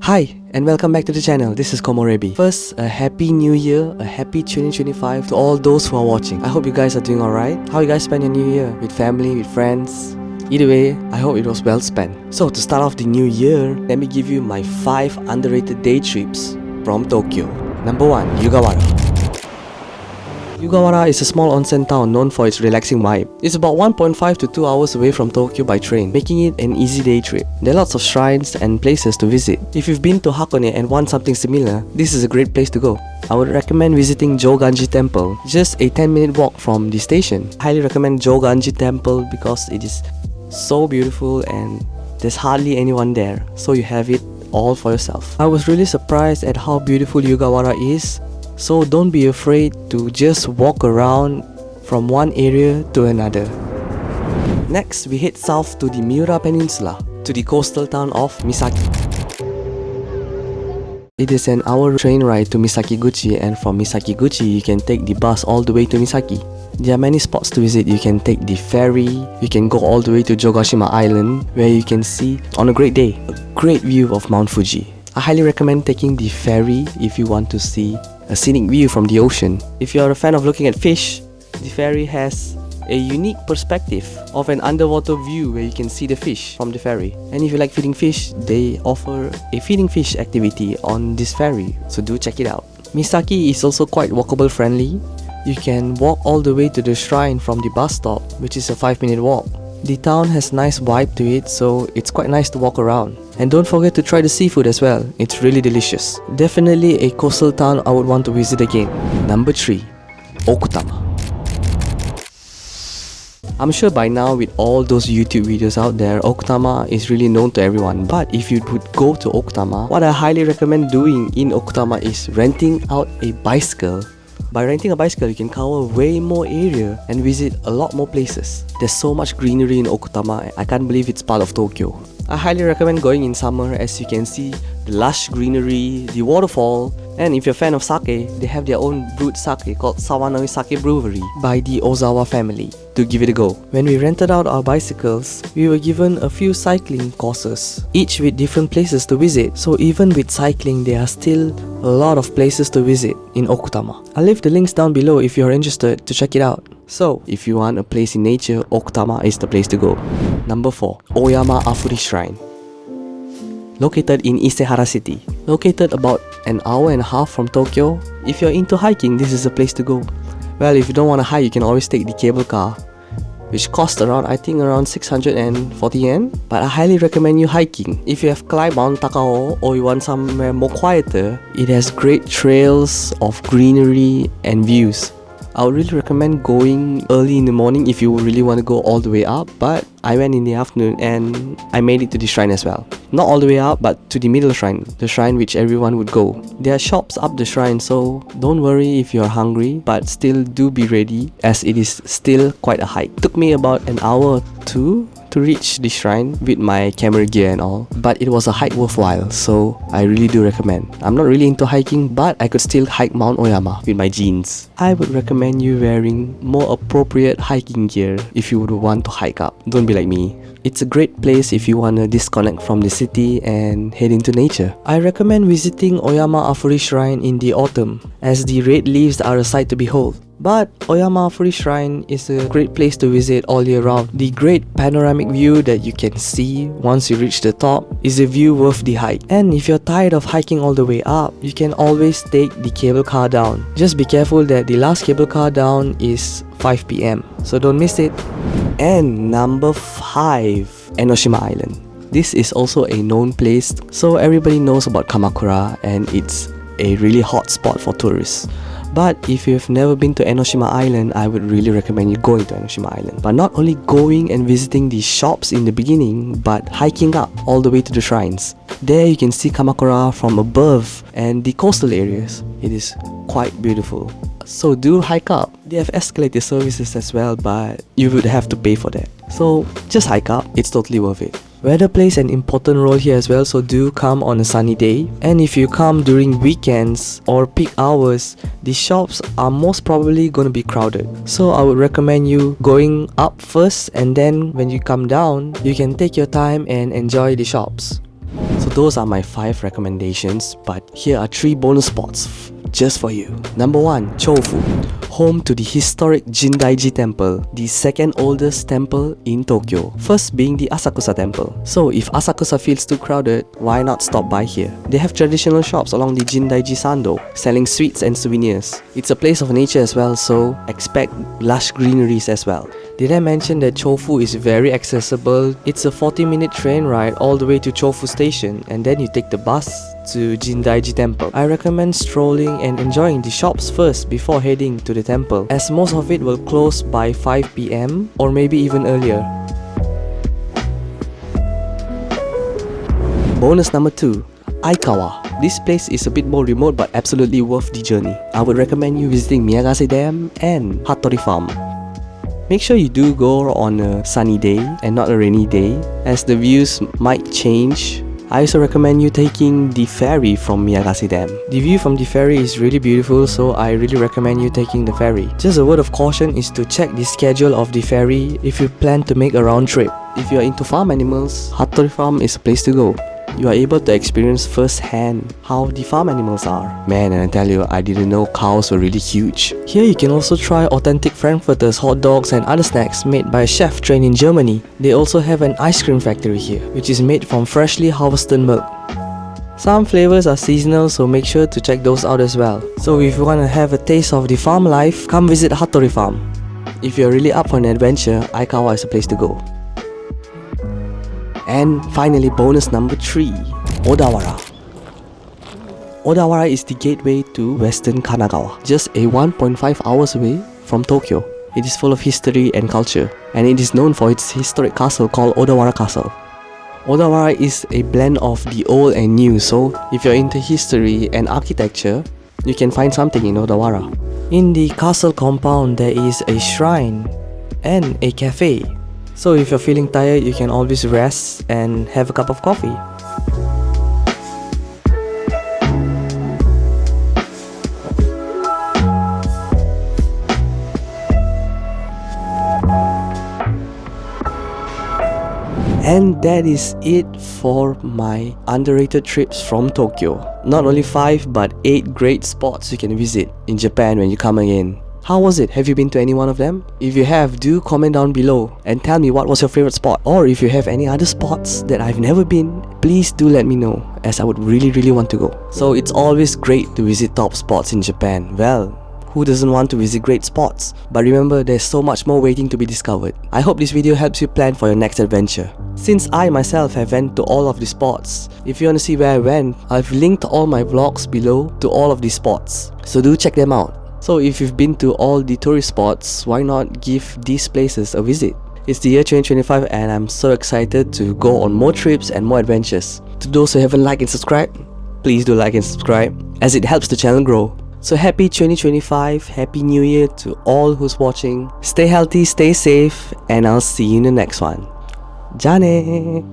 Hi and welcome back to the channel. This is Komorebi. First, a happy new year, a happy 2025 to all those who are watching. I hope you guys are doing alright. How you guys spend your new year? With family, with friends? Either way, I hope it was well spent. So to start off the new year, let me give you my 5 underrated day trips from Tokyo. Number 1. Yugawara. Yugawara is a small onsen town known for its relaxing vibe. It's about 1.5 to 2 hours away from Tokyo by train, making it an easy day trip. There are lots of shrines and places to visit. If you've been to Hakone and want something similar, this is a great place to go. I would recommend visiting Jogashima Temple, just a 10-minute walk from the station. I highly recommend Jogashima Temple because it is so beautiful and there's hardly anyone there, so you have it all for yourself. I was really surprised at how beautiful Yugawara is. So don't be afraid to just walk around from one area to another. Next, we head south to the Miura Peninsula, to the coastal town of Misaki. It is an hour train ride to Misakiguchi, and from Misakiguchi you can take the bus all the way to Misaki. There are many spots to visit. You can take the ferry, you can go all the way to Jogashima Island, where you can see, on a great day, a great view of Mount Fuji. I highly recommend taking the ferry if you want to see a scenic view from the ocean. If you are a fan of looking at fish, the ferry has a unique perspective of an underwater view where you can see the fish from the ferry. And if you like feeding fish, they offer a feeding fish activity on this ferry, so do check it out. Misaki is also quite walkable friendly. You can walk all the way to the shrine from the bus stop, which is a 5-minute walk. The town has nice vibe to it, so it's quite nice to walk around. And don't forget to try the seafood as well, it's really delicious. Definitely a coastal town I would want to visit again. Number 3. Okutama. I'm sure by now with all those YouTube videos out there, Okutama is really known to everyone. But if you would go to Okutama, what I highly recommend doing in Okutama is renting out a bicycle. By renting a bicycle, you can cover way more area and visit a lot more places. There's so much greenery in Okutama, I can't believe it's part of Tokyo. I highly recommend going in summer, as you can see the lush greenery, the waterfall, and if you're a fan of sake, they have their own brewed sake called Sawanoi Sake Brewery by the Ozawa family. To give it a go. When we rented out our bicycles, we were given a few cycling courses, each with different places to visit. So even with cycling, there are still a lot of places to visit in Okutama. I'll leave the links down below if you're interested to check it out. So, if you want a place in nature, Okutama is the place to go. Number 4. Oyama Afuri Shrine. Located in Isehara City. Located about an hour and a half from Tokyo. If you're into hiking, this is the place to go. Well, if you don't want to hike, you can always take the cable car, which costs around 640 yen. But I highly recommend you hiking. If you have climbed Mount Takao or you want somewhere more quieter, it has great trails of greenery and views. I would really recommend going early in the morning if you really want to go all the way up, but I went in the afternoon and I made it to the shrine as well. Not all the way up, but to the middle shrine, the shrine which everyone would go. There are shops up the shrine, so don't worry if you're hungry, but still do be ready as it is still quite a hike. It took me about an hour or 2 to reach the shrine with my camera gear and all, but it was a hike worthwhile, so I really do recommend. I'm not really into hiking, but I could still hike Mount Oyama with my jeans. I would recommend you wearing more appropriate hiking gear if you would want to hike up. Don't be like me. It's a great place if you want to disconnect from the city and head into nature. I recommend visiting Oyama Afuri Shrine in the autumn, as the red leaves are a sight to behold. But Oyama Afuri Shrine is a great place to visit all year round. The great panoramic view that you can see once you reach the top is a view worth the hike. And if you're tired of hiking all the way up, you can always take the cable car down. Just be careful that the last cable car down is 5 PM, so don't miss it. And number 5, Enoshima Island. This is also a known place, so everybody knows about Kamakura and it's a really hot spot for tourists. But if you've never been to Enoshima Island, I would really recommend you going to Enoshima Island. But not only going and visiting the shops in the beginning, but hiking up all the way to the shrines. There you can see Kamakura from above and the coastal areas. It is quite beautiful. So do hike up. They have escalator services as well, but you would have to pay for that. So just hike up, it's totally worth it. Weather plays an important role here as well, so do come on a sunny day. And if you come during weekends or peak hours, the shops are most probably going to be crowded. So I would recommend you going up first, and then when you come down, you can take your time and enjoy the shops. So those are my 5 recommendations, but here are 3 bonus spots just for you. Number 1, Chōfu, home to the historic Jindaiji Temple, the second oldest temple in Tokyo, first being the Asakusa Temple. So if Asakusa feels too crowded, why not stop by here? They have traditional shops along the Jindaiji Sando, selling sweets and souvenirs. It's a place of nature as well, so expect lush greeneries as well. Did I mention that Chōfu is very accessible? It's a 40-minute train ride all the way to Chōfu station, and then you take the bus to Jindaiji Temple. I recommend strolling and enjoying the shops first before heading to the temple, as most of it will close by 5 PM or maybe even earlier. Bonus number 2, Aikawa. This place is a bit more remote but absolutely worth the journey. I would recommend you visiting Miyagase Dam and Hattori Farm. Make sure you do go on a sunny day and not a rainy day, as the views might change. I also recommend you taking the ferry from Miyagase Dam. The view from the ferry is really beautiful, so I really recommend you taking the ferry. Just a word of caution is to check the schedule of the ferry if you plan to make a round trip. If you are into farm animals, Hattori Farm is a place to go. You are able to experience firsthand how the farm animals are. Man, and I tell you, I didn't know cows were really huge. Here you can also try authentic frankfurters, hot dogs and other snacks made by a chef trained in Germany. They also have an ice cream factory here, which is made from freshly harvested milk. Some flavors are seasonal, so make sure to check those out as well. So if you want to have a taste of the farm life, come visit Hattori Farm. If you're really up for an adventure, Aikawa is a place to go. And finally, bonus number 3, Odawara. Odawara is the gateway to Western Kanagawa, just a 1.5 hours away from Tokyo. It is full of history and culture, and it is known for its historic castle called Odawara Castle. Odawara is a blend of the old and new, so if you're into history and architecture, you can find something in Odawara. In the castle compound, there is a shrine and a cafe. So if you're feeling tired, you can always rest and have a cup of coffee. And that is it for my underrated trips from Tokyo. Not only 5 but 8 great spots you can visit in Japan when you come again. How was it? Have you been to any one of them? If you have, do comment down below and tell me what was your favorite spot. Or if you have any other spots that I've never been, please do let me know, as I would really want to go. So it's always great to visit top spots in Japan. Well, who doesn't want to visit great spots? But remember, there's so much more waiting to be discovered. I hope this video helps you plan for your next adventure. Since I myself have went to all of the spots, if you want to see where I went, I've linked all my vlogs below to all of these spots. So do check them out. So if you've been to all the tourist spots, why not give these places a visit? It's the year 2025 and I'm so excited to go on more trips and more adventures. To those who haven't liked and subscribed, please do like and subscribe, as it helps the channel grow. So happy 2025, happy new year to all who's watching. Stay healthy, stay safe, and I'll see you in the next one. Ja ne!